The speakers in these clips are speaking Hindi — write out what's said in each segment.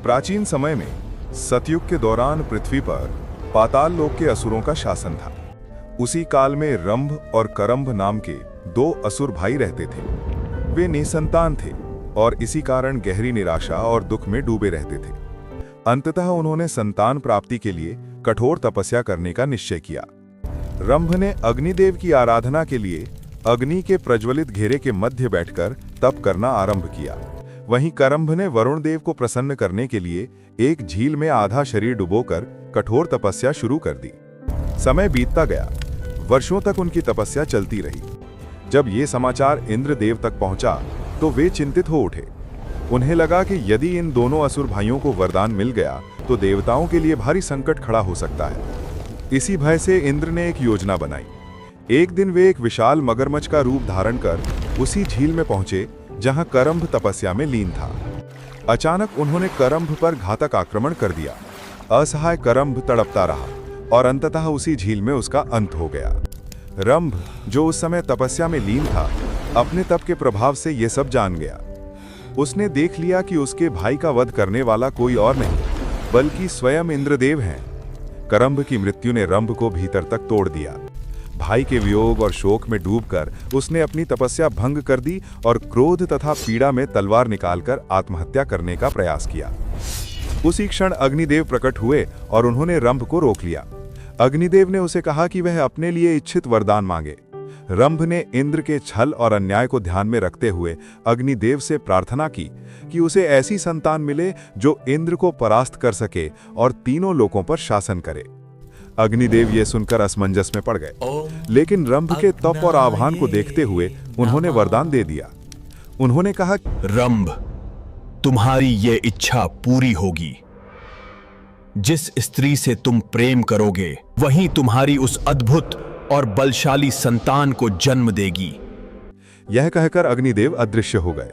प्राचीन समय में सतयुग के दौरान पृथ्वी पर पाताल लोक के असुरों का शासन था। उसी काल में रंभ और करंभ नाम के दो असुर भाई रहते थे। वे निसंतान थे और इसी कारण गहरी निराशा और दुख में डूबे रहते थे। अंततः उन्होंने संतान प्राप्ति के लिए कठोर तपस्या करने का निश्चय किया। रंभ ने अग्निदेव की आराधना के लिए अग्नि के प्रज्वलित घेरे के मध्य बैठकर तप करना आरंभ किया। वहीं करंभ ने वरुण देव को प्रसन्न करने के लिए एक झील में आधा शरीर डुबोकर कठोर तपस्या शुरू कर दी। समय बीतता गया, वर्षों तक उनकी तपस्या चलती रही। जब ये समाचार इंद्रदेव तक पहुंचा तो वे चिंतित हो उठे। उन्हें लगा कि यदि इन दोनों असुर भाइयों को वरदान मिल गया तो देवताओं के लिए भारी संकट खड़ा हो सकता है। इसी भय से इंद्र ने एक योजना बनाई। एक दिन वे एक विशाल मगरमच्छ का रूप धारण कर उसी झील में पहुंचे जहां करंभ तपस्या में लीन था। अचानक उन्होंने करंभ पर घातक आक्रमण कर दिया। असहाय करंभ तड़पता रहा और अंततः उसी झील में उसका अंत हो गया। रंभ, जो उस समय तपस्या में लीन था, अपने तप के प्रभाव से यह सब जान गया। उसने देख लिया कि उसके भाई का वध करने वाला कोई और नहीं बल्कि स्वयं इंद्रदेव हैं। करंभ की मृत्यु ने रंभ को भीतर तक तोड़ दिया। भाई के वियोग और शोक में डूबकर उसने अपनी तपस्या भंग कर दी और क्रोध तथा पीड़ा में तलवार निकालकर आत्महत्या करने का प्रयास किया। उसी क्षण अग्निदेव प्रकट हुए और उन्होंने रंभ को रोक लिया। अग्निदेव ने उसे कहा कि वह अपने लिए इच्छित वरदान मांगे। रंभ ने इंद्र के छल और अन्याय को ध्यान में रखते हुए अग्निदेव से प्रार्थना की कि उसे ऐसी संतान मिले जो इंद्र को परास्त कर सके और तीनों लोकों पर शासन करे। अग्निदेव ये सुनकर असमंजस में पड़ गए, लेकिन रंभ के तप और आह्वान को देखते हुए उन्होंने वरदान दे दिया। उन्होंने कहा, रंभ, तुम्हारी ये इच्छा पूरी होगी। जिस स्त्री से तुम प्रेम करोगे वही तुम्हारी उस अद्भुत और बलशाली संतान को जन्म देगी। यह कहकर अग्निदेव अदृश्य हो गए।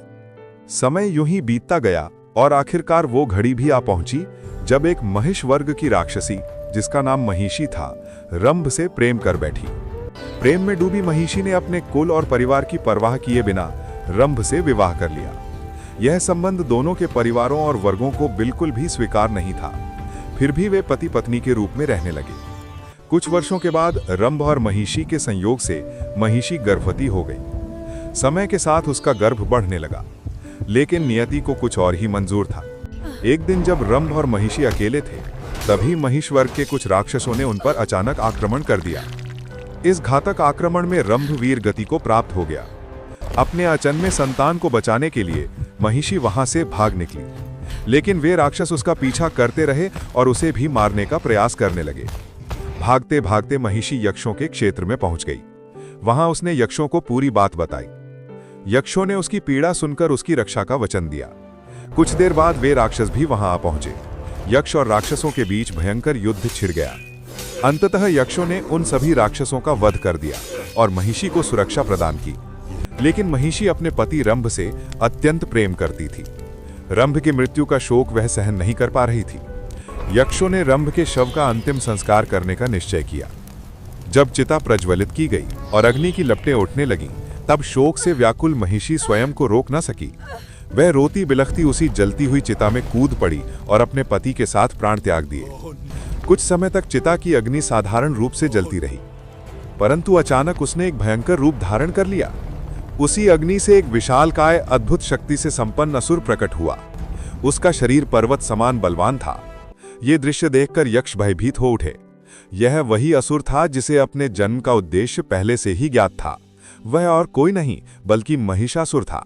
समय यूं ही बीतता गया और आखिरकार वो घड़ी भी आ पहुंची जब एक महिष वर्ग की राक्षसी, जिसका नाम महिषी था, रंभ से प्रेम कर बैठी। प्रेम में डूबी महिषी ने अपने कुल और परिवार की परवाह किए बिना रंभ से विवाह कर लिया। यह संबंध दोनों के परिवारों और वर्गों को बिल्कुल भी स्वीकार नहीं था। फिर भी वे पति पत्नी के रूप में रहने लगे। कुछ वर्षों के बाद रंभ और महिषी के संयोग से महिषी गर्भवती हो गई। समय के साथ उसका गर्भ बढ़ने लगा, लेकिन नियति को कुछ और ही मंजूर था। एक दिन जब रंभ और महिषी अकेले थे, तभी महिष वर्ग के कुछ राक्षसों ने उन पर अचानक आक्रमण कर दिया। इस घातक आक्रमण में रंभ वीर गति को प्राप्त हो गया। अपने अचन्मे संतान को बचाने के लिए महिषी वहां से भाग निकली, लेकिन वे राक्षस उसका पीछा करते रहे और उसे भी मारने का प्रयास करने लगे। भागते भागते महिषी यक्षों के क्षेत्र में पहुंच गई। वहां उसने यक्षों को पूरी बात बताई। यक्षों ने उसकी पीड़ा सुनकर उसकी रक्षा का वचन दिया। कुछ देर बाद वे राक्षस भी वहां आ पहुंचे। यक्ष और राक्षसों के बीच भयंकर युद्ध छिड़ गया। अंततः यक्षों ने उन सभी राक्षसों का वध कर दिया और महिषी को सुरक्षा प्रदान की। लेकिन महिषी अपने पति रंभ से अत्यंत प्रेम करती थी। रंभ की मृत्यु का शोक वह सहन नहीं कर पा रही थी। यक्षों ने रंभ के शव का अंतिम संस्कार करने का निश्चय किया। जब चिता प्रज्वलित की गई और अग्नि की लपटें उठने लगीं, तब शोक से व्याकुल महिषी स्वयं को रोक न सकी। वह रोती बिलखती उसी जलती हुई चिता में कूद पड़ी और अपने पति के साथ प्राण त्याग दिए। कुछ समय तक चिता की अग्नि साधारण रूप से जलती रही, परंतु अचानक उसने एक भयंकर रूप धारण कर लिया। उसी अग्नि से एक विशालकाय अद्भुत शक्ति से संपन्न असुर प्रकट हुआ। उसका शरीर पर्वत समान बलवान था। ये दृश्य देखकर यक्ष भयभीत हो उठे। यह वही असुर था जिसे अपने जन्म का उद्देश्य पहले से ही ज्ञात था। वह और कोई नहीं बल्कि महिषासुर था।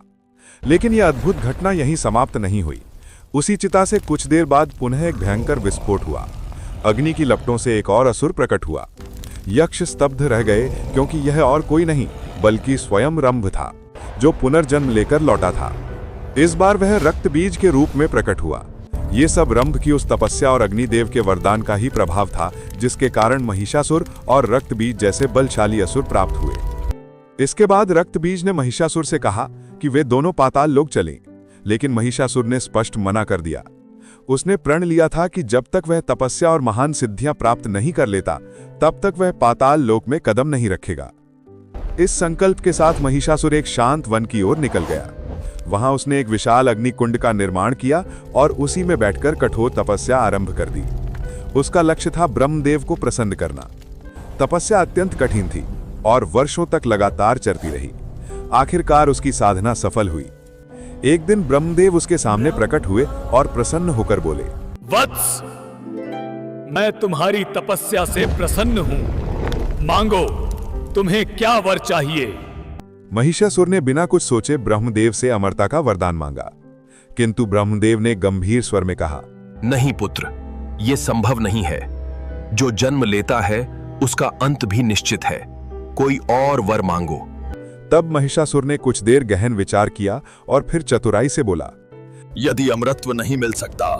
लेकिन यह अद्भुत घटना यहीं समाप्त नहीं हुई। उसी चिता से कुछ देर बाद पुनः एक भयंकर विस्फोट हुआ। अग्नि की लपटों से एक और असुर प्रकट हुआ। यक्ष स्तब्ध रह गए, क्योंकि यह और कोई नहीं बल्कि स्वयं रंभ था, जो पुनर्जन्म लेकर लौटा था। इस बार वह रक्त बीज के रूप में प्रकट हुआ। ये सब रंभ की उस तपस्या और अग्निदेव के वरदान का ही प्रभाव था, जिसके कारण महिषासुर और रक्त बीज जैसे बलशाली असुर प्राप्त हुए। इसके बाद रक्त बीज ने महिषासुर से कहा कि वे दोनों पाताल लोक चलें, लेकिन महिषासुर ने स्पष्ट मना कर दिया। उसने प्रण लिया था कि जब तक वह तपस्या और महान सिद्धियां प्राप्त नहीं कर लेता, तब तक वह पाताल लोक में कदम नहीं रखेगा। इस संकल्प के साथ महिषासुर एक शांत वन की ओर निकल गया। वहां उसने एक विशाल अग्निकुंड का निर्माण किया और उसी में बैठकर कठोर तपस्या आरंभ कर दी। उसका लक्ष्य था ब्रह्मदेव को प्रसन्न करना। तपस्या अत्यंत कठिन थी और वर्षों तक लगातार चलती रही। आखिरकार उसकी साधना सफल हुई। एक दिन ब्रह्मदेव उसके सामने प्रकट हुए और प्रसन्न होकर बोले, वत्स, मैं तुम्हारी तपस्या से प्रसन्न हूं। मांगो, तुम्हें क्या वर चाहिए? महिषासुर ने बिना कुछ सोचे ब्रह्मदेव से अमरता का वरदान मांगा, किंतु ब्रह्मदेव ने गंभीर स्वर में कहा, नहीं पुत्र, यह संभव नहीं है। जो जन्म लेता है उसका अंत भी निश्चित है। कोई और वर मांगो। तब महिषासुर ने कुछ देर गहन विचार किया और फिर चतुराई से बोला, यदि अमरत्व नहीं मिल सकता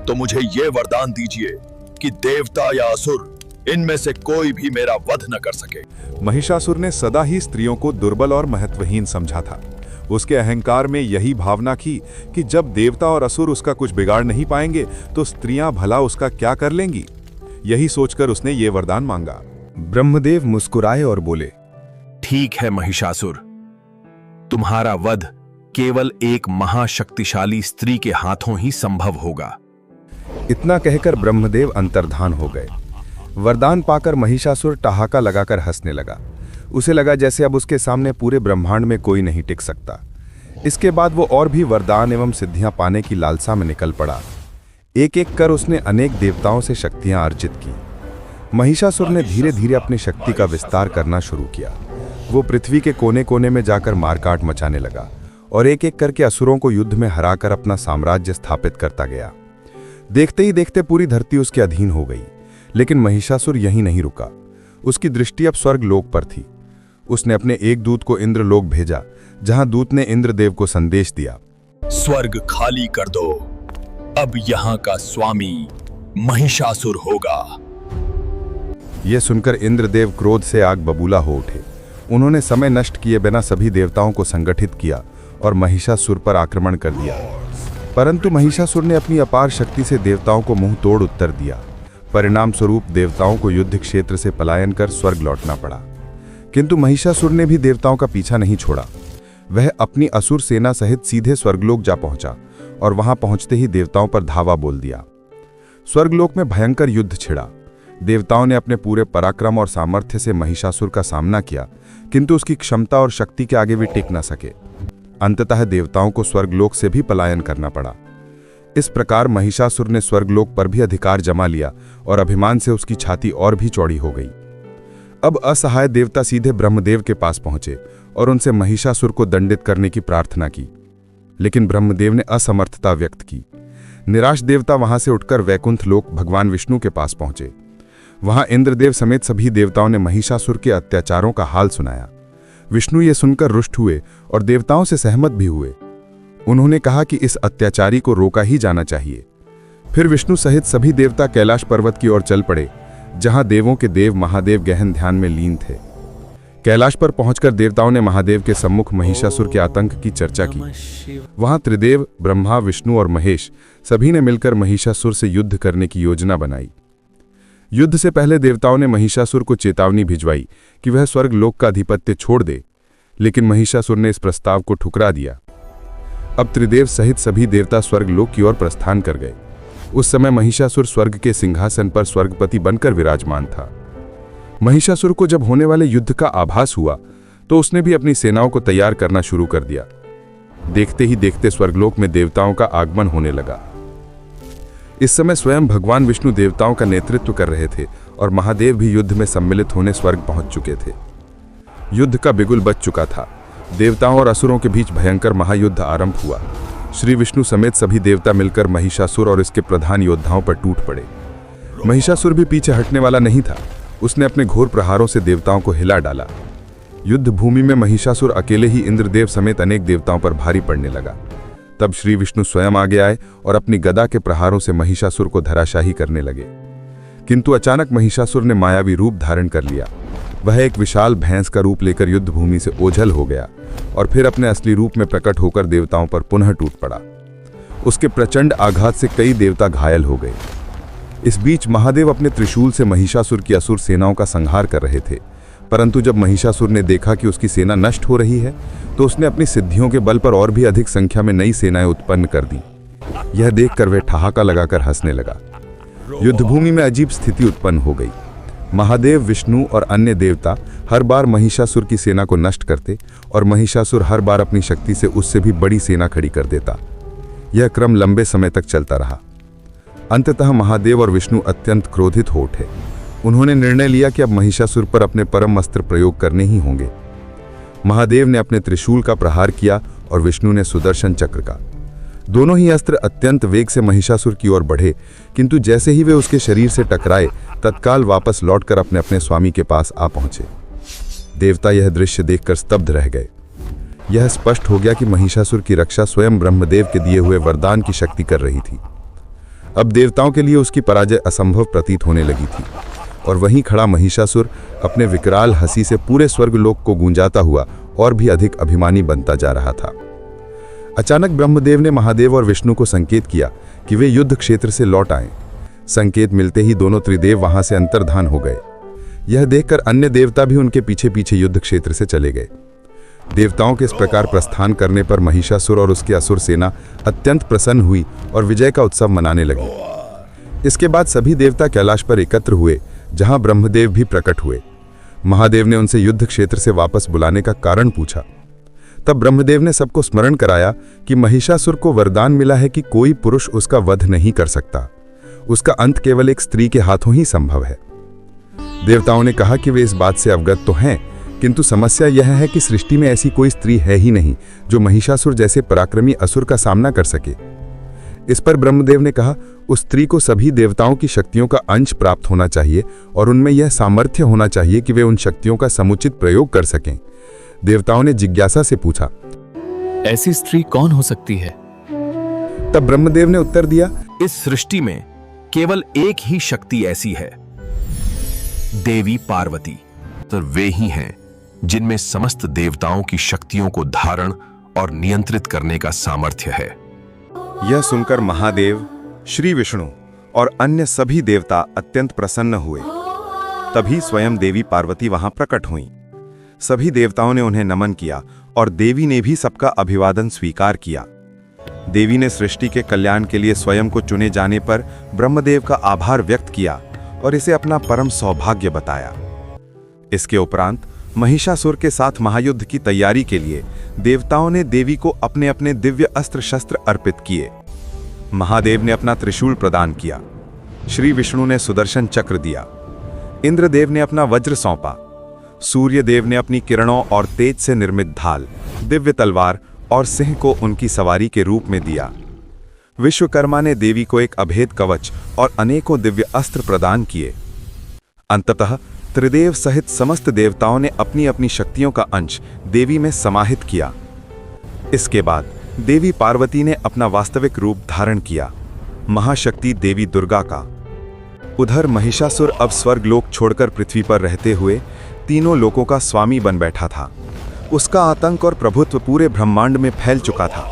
तो मुझे यह वरदान दीजिए कि देवता या असुर इनमें से कोई भी मेरा वध न कर सके। महिषासुर ने सदा ही स्त्रियों को दुर्बल और महत्वहीन समझा था। उसके अहंकार में यही भावना थी कि जब देवता और असुर उसका कुछ बिगाड़ नहीं पाएंगे तो स्त्रियां भला उसका क्या कर लेंगी। यही सोचकर उसने ये वरदान मांगा। ब्रह्मदेव मुस्कुराए और बोले, ठीक है महिषासुर, तुम्हारा वध केवल एक महाशक्तिशाली स्त्री के हाथों ही संभव होगा। इतना कहकर ब्रह्मदेव अंतर्धान हो गए। वरदान पाकर महिषासुर ठहाका लगाकर हंसने लगा। उसे लगा जैसे अब उसके सामने पूरे ब्रह्मांड में कोई नहीं टिक सकता। इसके बाद वो और भी वरदान एवं सिद्धियां पाने की लालसा में निकल पड़ा। एक एक कर उसने अनेक देवताओं से शक्तियां अर्जित की। महिषासुर ने धीरे धीरे अपनी शक्ति का विस्तार करना शुरू किया। वो पृथ्वी के कोने कोने में जाकर मारकाट मचाने लगा और एक एक करके असुरों को युद्ध में हराकर अपना साम्राज्य स्थापित करता गया। देखते ही देखते पूरी धरती उसके अधीन हो गई। लेकिन महिषासुर यहीं नहीं रुका। उसकी दृष्टि अब स्वर्गलोक पर थी। उसने अपने एक दूत को इंद्रलोक भेजा, जहां दूत ने इंद्रदेव को संदेश दिया, स्वर्ग खाली कर दो, अब यहां का स्वामी महिषासुर होगा। यह सुनकर इंद्रदेव क्रोध से आग बबूला हो उठे। उन्होंने समय नष्ट किए बिना सभी देवताओं को संगठित किया और महिषासुर पर आक्रमण कर दिया। परंतु महिषासुर ने अपनी अपार शक्ति से देवताओं को मुंह तोड़ उत्तर दिया। परिणाम स्वरूप देवताओं को युद्ध क्षेत्र से पलायन कर स्वर्ग लौटना पड़ा। किंतु महिषासुर ने भी देवताओं का पीछा नहीं छोड़ा। वह अपनी असुर सेना सहित सीधे स्वर्गलोक जा पहुंचा और वहां पहुंचते ही देवताओं पर धावा बोल दिया। स्वर्गलोक में भयंकर युद्ध छिड़ा। देवताओं ने अपने पूरे पराक्रम और सामर्थ्य से महिषासुर का सामना किया, किंतु उसकी क्षमता और शक्ति के आगे भी टिक न सके। अंततः देवताओं को स्वर्गलोक से भी पलायन करना पड़ा। इस प्रकार महिषासुर ने स्वर्गलोक पर भी अधिकार जमा लिया और अभिमान से उसकी छाती और भी चौड़ी हो गई। अब असहाय देवता सीधे ब्रह्मदेव के पास पहुंचे और उनसे महिषासुर को दंडित करने की प्रार्थना की। लेकिन ब्रह्मदेव ने असमर्थता व्यक्त की। निराश देवता वहां से उठकर वैकुंठ लोक भगवान विष्णु के पास पहुंचे। वहां इंद्रदेव समेत सभी देवताओं ने महिषासुर के अत्याचारों का हाल सुनाया। विष्णु ये सुनकर रुष्ट हुए और देवताओं से सहमत भी हुए। उन्होंने कहा कि इस अत्याचारी को रोका ही जाना चाहिए। फिर विष्णु सहित सभी देवता कैलाश पर्वत की ओर चल पड़े, जहां देवों के देव महादेव गहन ध्यान में लीन थे। कैलाश पर पहुंचकर देवताओं ने महादेव के सम्मुख महिषासुर के आतंक की चर्चा की। वहां त्रिदेव, ब्रह्मा, विष्णु और महेश सभी ने मिलकर महिषासुर से युद्ध करने की योजना बनाई। युद्ध से पहले देवताओं ने महिषासुर को चेतावनी भिजवाई कि वह स्वर्गलोक का अधिपत्य छोड़ दे, लेकिन महिषासुर ने इस प्रस्ताव को ठुकरा दिया। अब त्रिदेव सहित सभी देवता स्वर्गलोक की ओर प्रस्थान कर गए। उस समय महिषासुर स्वर्ग के सिंहासन पर स्वर्गपति बनकर विराजमान था। महिषासुर को जब होने वाले युद्ध का आभास हुआ तो उसने भी अपनी सेनाओं को तैयार करना शुरू कर दिया। देखते ही देखते स्वर्गलोक में देवताओं का आगमन होने लगा। इस समय स्वयं भगवान विष्णु देवताओं का नेतृत्व कर रहे थे और महादेव भी युद्ध में सम्मिलित होने स्वर्ग पहुंच चुके थे। युद्ध का बिगुल बज चुका था। देवताओं और असुरों के बीच भयंकर महायुद्ध आरंभ हुआ। श्री विष्णु समेत सभी देवता मिलकर महिषासुर और इसके प्रधान योद्धाओं पर टूट पड़े। महिषासुर भी पीछे हटने वाला नहीं था। उसने अपने घोर प्रहारों से देवताओं को हिला डाला। युद्ध भूमि में महिषासुर अकेले ही इंद्रदेव समेत अनेक देवताओं पर भारी पड़ने लगा। तब श्री विष्णु स्वयं आगे आए और अपनी गदा के प्रहारों से महिषासुर को धराशाही करने लगे। किंतु अचानक महिषासुर ने मायावी रूप धारण कर लिया। वह एक विशाल भैंस का रूप लेकर युद्ध भूमि से ओझल हो गया और फिर अपने असली रूप में प्रकट होकर देवताओं पर पुनः टूट पड़ा। उसके प्रचंड आघात से कई देवता घायल हो गए। इस बीच महादेव अपने त्रिशूल से महिषासुर की असुर सेनाओं का संहार कर रहे थे। परंतु जब महिषासुर ने देखा कि उसकी सेना नष्ट हो रही है तो उसने अपनी सिद्धियों के बल पर और भी अधिक संख्या में नई सेनाएं उत्पन्न कर दी। यह देखकर वह ठहाका लगाकर हंसने लगा। युद्धभूमि में अजीब स्थिति उत्पन्न हो गई। महादेव, विष्णु और अन्य देवता हर बार महिषासुर की सेना को नष्ट करते और महिषासुर हर बार अपनी शक्ति से उससे भी बड़ी सेना खड़ी कर देता। यह क्रम लंबे समय तक चलता रहा। अंततः महादेव और विष्णु अत्यंत क्रोधित हो उठे। उन्होंने निर्णय लिया कि अब महिषासुर पर अपने परम अस्त्र प्रयोग करने ही होंगे। महादेव ने अपने त्रिशूल का प्रहार किया और विष्णु ने सुदर्शन चक्र का। दोनों ही अस्त्र अत्यंत वेग से महिषासुर की ओर बढ़े, किंतु जैसे ही वे उसके शरीर से टकराए तत्काल वापस लौटकर अपने अपने स्वामी के पास आ पहुंचे। देवता यह दृश्य देखकर स्तब्ध रह गए। यह स्पष्ट हो गया कि महिषासुर की रक्षा स्वयं ब्रह्मदेव के दिए हुए वरदान की शक्ति कर रही थी। अब देवताओं के लिए उसकी पराजय असंभव प्रतीत होने लगी थी और वहीं खड़ा महिषासुर अपने विकराल हंसी से पूरे स्वर्गलोक को गूंजाता हुआ और भी अधिक अभिमानी बनता जा रहा था। अचानक ब्रह्मदेव ने महादेव और विष्णु को संकेत किया कि वे युद्ध क्षेत्र से लौट आएं। संकेत मिलते ही दोनों त्रिदेव वहां से अंतर्धान हो गए। यह देखकर अन्य देवता भी उनके पीछे पीछे युद्ध क्षेत्र से चले गए। देवताओं के इस प्रकार प्रस्थान करने पर महिषासुर और उसकी असुर सेना अत्यंत प्रसन्न हुई और विजय का उत्सव मनाने लगी। इसके बाद सभी देवता कैलाश पर एकत्र हुए, जहां ब्रह्मदेव भी प्रकट हुए। महादेव ने उनसे युद्ध क्षेत्र से वापस बुलाने का कारण पूछा। तब ब्रह्मदेव ने सबको स्मरण कराया कि महिषासुर को वरदान मिला है कि कोई पुरुष उसका वध नहीं कर सकता। उसका अंत केवल एक स्त्री के हाथों ही संभव है। देवताओं ने कहा कि वे इस बात से अवगत तो हैं, किंतु समस्या यह है कि सृष्टि में ऐसी कोई स्त्री है ही नहीं जो महिषासुर जैसे पराक्रमी असुर का सामना कर सके। इस पर ब्रह्मदेव ने कहा, उस स्त्री को सभी देवताओं की शक्तियों का अंश प्राप्त होना चाहिए और उनमें यह सामर्थ्य होना चाहिए कि वे उन शक्तियों का समुचित प्रयोग कर सकें। देवताओं ने जिज्ञासा से पूछा, ऐसी स्त्री कौन हो सकती है? तब ब्रह्मदेव ने उत्तर दिया, इस सृष्टि में केवल एक ही शक्ति ऐसी है, देवी पार्वती। तो वे ही हैं जिनमें समस्त देवताओं की शक्तियों को धारण और नियंत्रित करने का सामर्थ्य है। यह सुनकर महादेव, श्री विष्णु और अन्य सभी देवता अत्यंत प्रसन्न हुए। तभी स्वयं देवी पार्वती वहां प्रकट हुईं। सभी देवताओं ने उन्हें नमन किया और देवी ने भी सबका अभिवादन स्वीकार किया। देवी ने सृष्टि के कल्याण के लिए स्वयं को चुने जाने पर ब्रह्मदेव का आभार व्यक्त किया और इसे अपना परम सौभाग्य बताया। इसके उपरांत महिषासुर के साथ महायुद्ध की तैयारी के लिए देवताओं ने देवी को अपने अपने दिव्य अस्त्र शस्त्र अर्पित किए। महादेव ने अपना त्रिशूल प्रदान किया, श्री विष्णु ने सुदर्शन चक्र दिया, इंद्रदेव ने अपना वज्र सौंपा, सूर्य देव ने अपनी किरणों और तेज से निर्मित ढाल, दिव्य तलवार और सिंह को उनकी सवारी के रूप में दिया। विश्वकर्मा ने देवी को एक अभेद कवच और अनेकों दिव्य अस्त्र प्रदान किए। अंततः त्रिदेव सहित समस्त देवताओं ने अपनी अपनी शक्तियों का अंश देवी में समाहित किया। इसके बाद देवी पार्वती ने अपना वास्तविक रूप धारण किया, महाशक्ति देवी दुर्गा का। उधर महिषासुर अब स्वर्गलोक छोड़कर पृथ्वी पर रहते हुए तीनों लोकों का स्वामी बन बैठा था। उसका आतंक और प्रभुत्व पूरे ब्रह्मांड में फैल चुका था।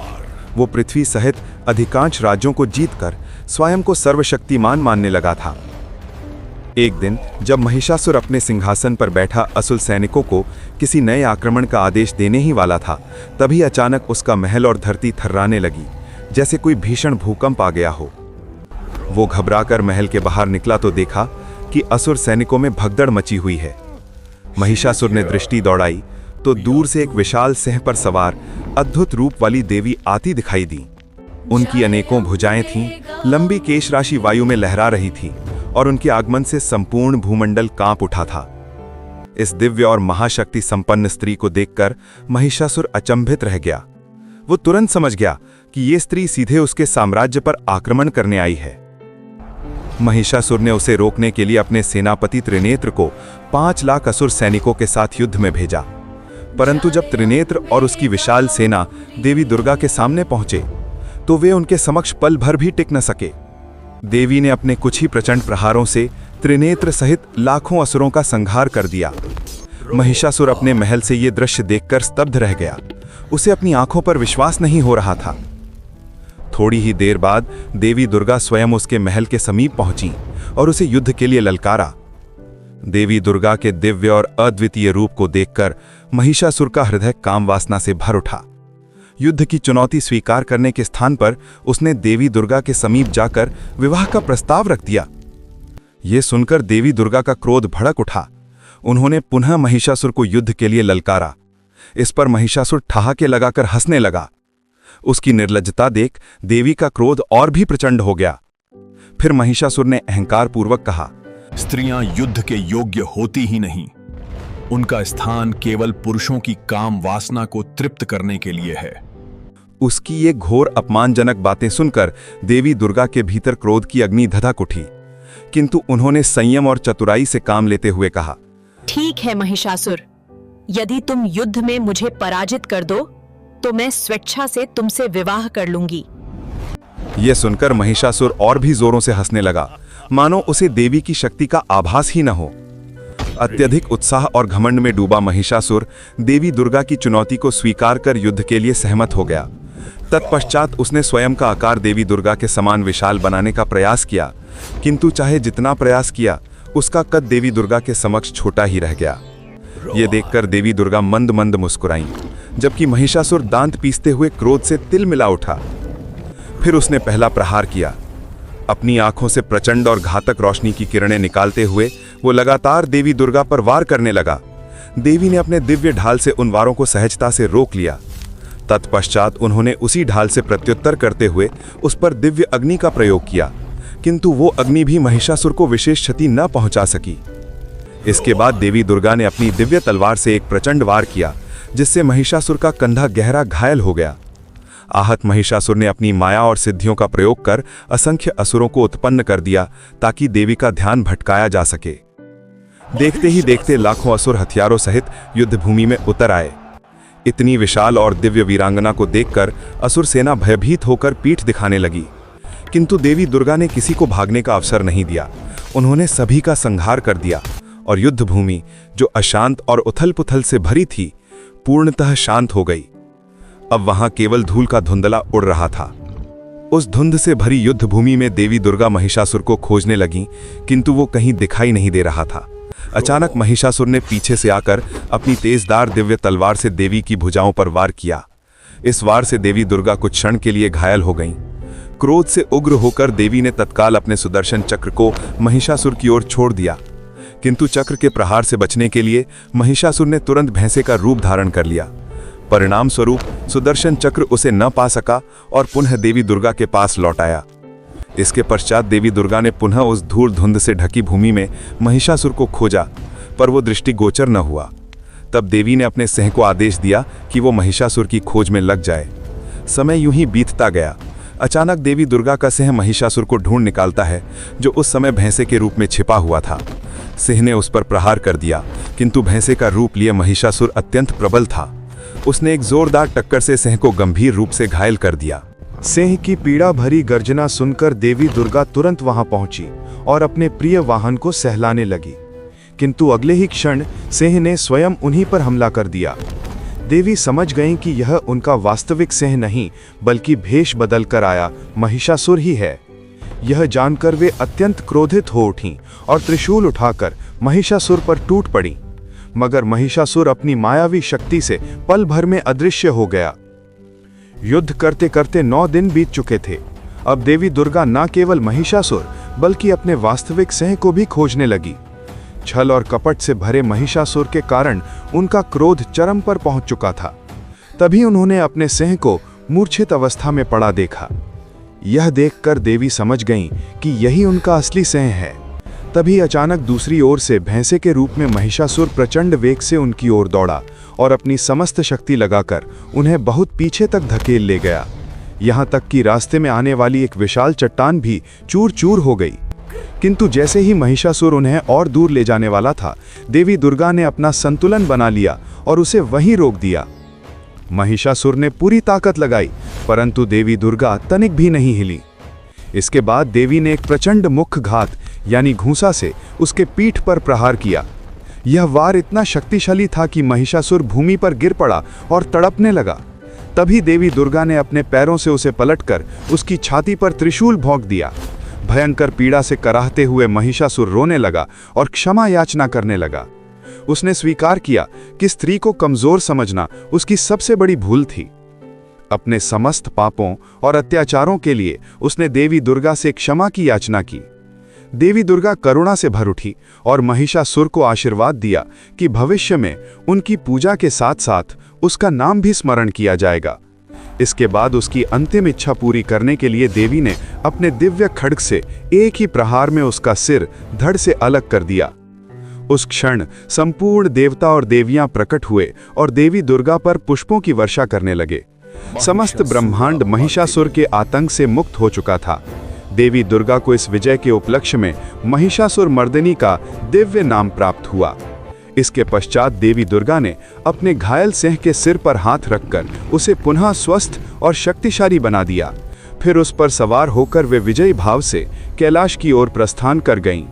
वो पृथ्वी सहित अधिकांश राज्यों को जीतकर स्वयं को सर्वशक्तिमान मानने लगा था। एक दिन जब महिषासुर अपने सिंहासन पर बैठा असुर सैनिकों को किसी नए आक्रमण का आदेश देने ही वाला था, तभी अचानक उसका महल और धरती थर्राने लगी, जैसे कोई भीषण भूकंप आ गया हो। वो घबराकर महल के बाहर निकला तो देखा कि असुर सैनिकों में भगदड़ मची हुई है। महिषासुर ने दृष्टि दौड़ाई तो दूर से एक विशाल सिंह पर सवार अद्भुत रूप वाली देवी आती दिखाई दी। उनकी अनेकों भुजाएं थीं, लंबी केश राशि वायु में लहरा रही थी और उनके आगमन से संपूर्ण भूमंडल कांप उठा था। इस दिव्य और महाशक्ति संपन्न स्त्री को देखकर महिषासुर अचंभित रह गया। वो तुरंत समझ गया कि ये स्त्री सीधे उसके साम्राज्य पर आक्रमण करने आई है। महिषासुर ने उसे रोकने के लिए अपने सेनापति त्रिनेत्र को 5 लाख असुर सैनिकों के साथ युद्ध में भेजा। परंतु जब त्रिनेत्र और उसकी विशाल सेना देवी दुर्गा के सामने पहुंचे तो वे उनके समक्ष पल भर भी टिक न सके। देवी ने अपने कुछ ही प्रचंड प्रहारों से त्रिनेत्र सहित लाखों असुरों का संहार कर दिया। महिषासुर अपने महल से ये दृश्य देखकर स्तब्ध रह गया। उसे अपनी आंखों पर विश्वास नहीं हो रहा था। थोड़ी ही देर बाद देवी दुर्गा स्वयं उसके महल के समीप पहुंची और उसे युद्ध के लिए ललकारा। देवी दुर्गा के दिव्य और अद्वितीय रूप को देखकर महिषासुर का हृदय काम वासना से भर उठा। युद्ध की चुनौती स्वीकार करने के स्थान पर उसने देवी दुर्गा के समीप जाकर विवाह का प्रस्ताव रख दिया। यह सुनकर देवी दुर्गा का क्रोध भड़क उठा। उन्होंने पुनः महिषासुर को युद्ध के लिए ललकारा। इस पर महिषासुर ठहाके लगाकर हंसने लगा। उसकी निर्लज्जता देख देवी का क्रोध और भी प्रचंड हो गया। फिर महिषासुर ने अहंकार पूर्वक कहा, स्त्रियां युद्ध के योग्य होती ही नहीं। उनका स्थान केवल पुरुषों की काम वासना को तृप्त करने के लिए है। उसकी ये घोर अपमानजनक बातें सुनकर देवी दुर्गा के भीतर क्रोध की अग्नि धधक उठी, किंतु उन्होंने संयम और चतुराई से काम लेते हुए कहा, ठीक है महिषासुर, यदि तुम युद्ध में मुझे पराजित कर दो तो मैं स्वेच्छा से तुमसे विवाह कर लूंगी। यह सुनकर महिषासुर और भी जोरों से हंसने लगा, मानो उसे देवी की शक्ति का आभास ही न हो। अत्यधिक उत्साह और घमंड में डूबा महिषासुर देवी दुर्गा की चुनौती को स्वीकार कर युद्ध के लिए सहमत हो गया। तत्पश्चात उसने स्वयं का आकार देवी दुर्गा के समान विशाल बनाने का प्रयास किया, किंतु चाहे जितना प्रयास किया उसका कद देवी दुर्गा के समक्ष छोटा ही रह गया। ये देखकर देवी दुर्गा मंद मंद मुस्कुराईं, जबकि महिषासुर दांत पीसते हुए क्रोध से तिलमिला उठा। फिर उसने पहला प्रहार किया। अपनी आंखों से प्रचंड और घातक रोशनी की किरणें निकालते हुए वो लगातार देवी दुर्गा पर वार करने लगा। देवी ने अपने दिव्य ढाल से उन वारों को सहजता से रोक लिया। तत्पश्चात उन्होंने उसी ढाल से प्रत्युत्तर करते हुए उस पर दिव्य अग्नि का प्रयोग किया, किंतु वो अग्नि भी महिषासुर को विशेष क्षति न पहुंचा सकी। इसके बाद देवी दुर्गा ने अपनी दिव्य तलवार से एक प्रचंड वार किया, जिससे महिषासुर का कंधा गहरा घायल हो गया। आहत महिषासुर ने अपनी माया और सिद्धियों का प्रयोग कर असंख्य असुरों को उत्पन्न कर दिया, ताकि देवी का ध्यान भटकाया जा सके। देखते ही देखते लाखों असुर हथियारों सहित युद्धभूमि में उतर आए। इतनी विशाल और दिव्य वीरांगना को देखकर असुर सेना भयभीत होकर पीठ दिखाने लगी, किंतु देवी दुर्गा ने किसी को भागने का अवसर नहीं दिया। उन्होंने सभी का संहार कर दिया और युद्धभूमि, जो अशांत और उथल-पुथल से भरी थी, पूर्णतः शांत हो गई। अब वहां केवल धूल का धुंधला उड़ रहा था। उस धुंध से भरी युद्धभूमि में देवी दुर्गा महिषासुर को खोजने लगीं, किंतु वो कहीं दिखाई नहीं दे रहा था। अचानक महिषासुर ने पीछे से आकर अपनी तेजदार दिव्य तलवार से देवी की भुजाओं पर वार किया। इस वार से देवी दुर्गा कुछ क्षण के लिए घायल हो गईं। क्रोध से उग्र होकर देवी ने तत्काल अपने सुदर्शन चक्र को महिषासुर की ओर छोड़ दिया, किंतु चक्र के प्रहार से बचने के लिए महिषासुर ने तुरंत भैंसे का रूप धारण कर लिया। परिणाम स्वरूप सुदर्शन चक्र उसे न पा सका और पुनः देवी दुर्गा के पास लौट आया। इसके पश्चात देवी दुर्गा ने पुनः उस धूल धुंध से ढकी भूमि में महिषासुर को खोजा, पर वो दृष्टिगोचर न हुआ। तब देवी ने अपने सिंह को आदेश दिया कि वो महिषासुर की खोज में लग जाए। समय यूं ही बीतता गया। अचानक देवी दुर्गा का सिंह महिषासुर को ढूंढ निकालता है, जो उस समय भैंसे के रूप में छिपा हुआ था। सिंह ने उस पर प्रहार कर दिया, किंतु भैंसे का रूप लिए महिषासुर अत्यंत प्रबल था। उसने एक जोरदार टक्कर से सिंह को गंभीर रूप से घायल कर दिया। सिंह की पीड़ा भरी गर्जना सुनकर देवी दुर्गा तुरंत वहां पहुंची और अपने प्रिय वाहन को सहलाने लगी, किंतु अगले ही क्षण सिंह ने स्वयं उन्हीं पर हमला कर दिया। देवी समझ गईं कि यह उनका वास्तविक सिंह नहीं, बल्कि भेष बदलकर आया महिषासुर ही है। यह जानकर वे अत्यंत क्रोधित हो उठीं और त्रिशूल उठाकर महिषासुर पर टूट पड़ीं, मगर महिषासुर अपनी मायावी शक्ति से पल भर में अदृश्य हो गया। युद्ध करते करते 9 दिन बीत चुके थे। अब देवी दुर्गा न केवल महिषासुर बल्कि अपने वास्तविक सिंह को भी खोजने लगी। छल और कपट से भरे महिषासुर के कारण उनका क्रोध चरम पर पहुंच चुका था। तभी उन्होंने अपने सिंह को मूर्छित अवस्था में पड़ा देखा। यह देखकर देवी समझ गईं कि यही उनका असली सिंह है। तभी अचानक दूसरी ओर से भैंसे के रूप में महिषासुर प्रचंड वेग से उनकी ओर दौड़ा और अपनी समस्त शक्ति लगाकर उन्हें बहुत पीछे तक धकेल ले गया। यहाँ तक कि रास्ते में आने वाली एक विशाल चट्टान भी चूर चूर हो गई। किंतु जैसे ही महिषासुर उन्हें और दूर ले जाने वाला था, देवी दुर्गा ने अपना संतुलन बना लिया और उसे वहीं रोक दिया। महिषासुर ने पूरी ताकत लगाई, परंतु देवी दुर्गा तनिक भी नहीं हिली। इसके बाद देवी ने एक प्रचंड मुख घात यानी घूंसा से उसके पीठ पर प्रहार किया। यह वार इतना शक्तिशाली था कि महिषासुर भूमि पर गिर पड़ा और तड़पने लगा। तभी देवी दुर्गा ने अपने पैरों से उसे पलटकर उसकी छाती पर त्रिशूल भोंक दिया। भयंकर पीड़ा से कराहते हुए महिषासुर रोने लगा और क्षमा याचना करने लगा। उसने स्वीकार किया कि स्त्री को कमजोर समझना उसकी सबसे बड़ी भूल थी। अपने समस्त पापों और अत्याचारों के लिए उसने देवी दुर्गा से क्षमा की याचना की। देवी दुर्गा करुणा से भर उठी और महिषासुर को आशीर्वाद दिया कि भविष्य में उनकी पूजा के साथ साथ उसका नाम भी स्मरण किया जाएगा। इसके बाद उसकी अंतिम इच्छा पूरी करने के लिए देवी ने अपने दिव्य खड्ग से एक ही प्रहार में उसका सिर धड़ से अलग कर दिया। उस क्षण संपूर्ण देवता और देवियां प्रकट हुए और देवी दुर्गा पर पुष्पों की वर्षा करने लगे। समस्त ब्रह्मांड महिषासुर के आतंक से मुक्त हो चुका था। देवी दुर्गा को इस विजय के उपलक्ष्य में महिषासुर मर्दिनी का दिव्य नाम प्राप्त हुआ। इसके पश्चात देवी दुर्गा ने अपने घायल सिंह के सिर पर हाथ रखकर उसे पुनः स्वस्थ और शक्तिशाली बना दिया। फिर उस पर सवार होकर वे विजयी भाव से कैलाश की ओर प्रस्थान कर गईं।